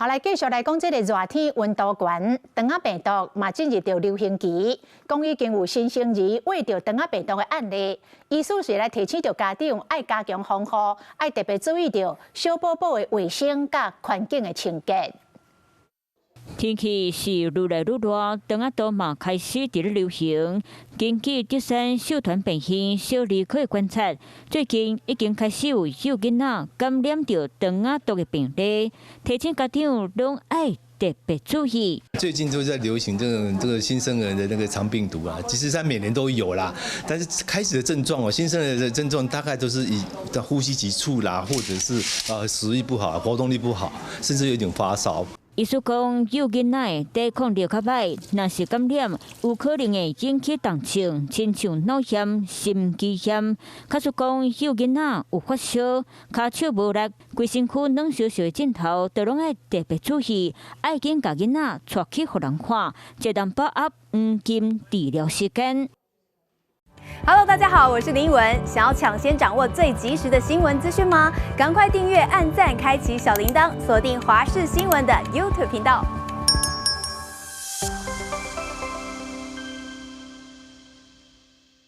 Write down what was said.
好，来继续来讲这个热天温度悬，肠仔病毒嘛进入到流行期，讲已经有新生儿患着肠仔病毒的案例，意思是来提醒着家长爱加强防护，爱特别注意着小宝宝的卫生甲环境的清洁。 天气是愈来愈热，肠仔毒嘛开始伫咧流行。根据德山社团病院小儿科的观察，最近已经开始有幼囡仔感染到肠仔毒的病例，提醒家长拢爱特别注意。最近都在流行这个新生儿的那个肠病毒啊，其实它每年都有啦，但是开始的症状新生儿的症状大概都是以呼吸急促啦，或者是食欲不好、活动力不好，甚至有点发烧。 医师讲，幼囡仔抵抗力较歹，若是感染，有可能会引起重症，亲像脑炎、心肌炎。卡出讲，幼囡仔有发烧、骹手无力、规身躯软烧烧的症头，都拢爱特别注意，爱紧甲囡仔带去互人看，才能把握黄金治疗时间。 Hello， 大家好，我是林文。想要抢先掌握最及时的新闻资讯吗？赶快订阅、按赞、开启小铃铛，锁定华视新闻的 YouTube 频道。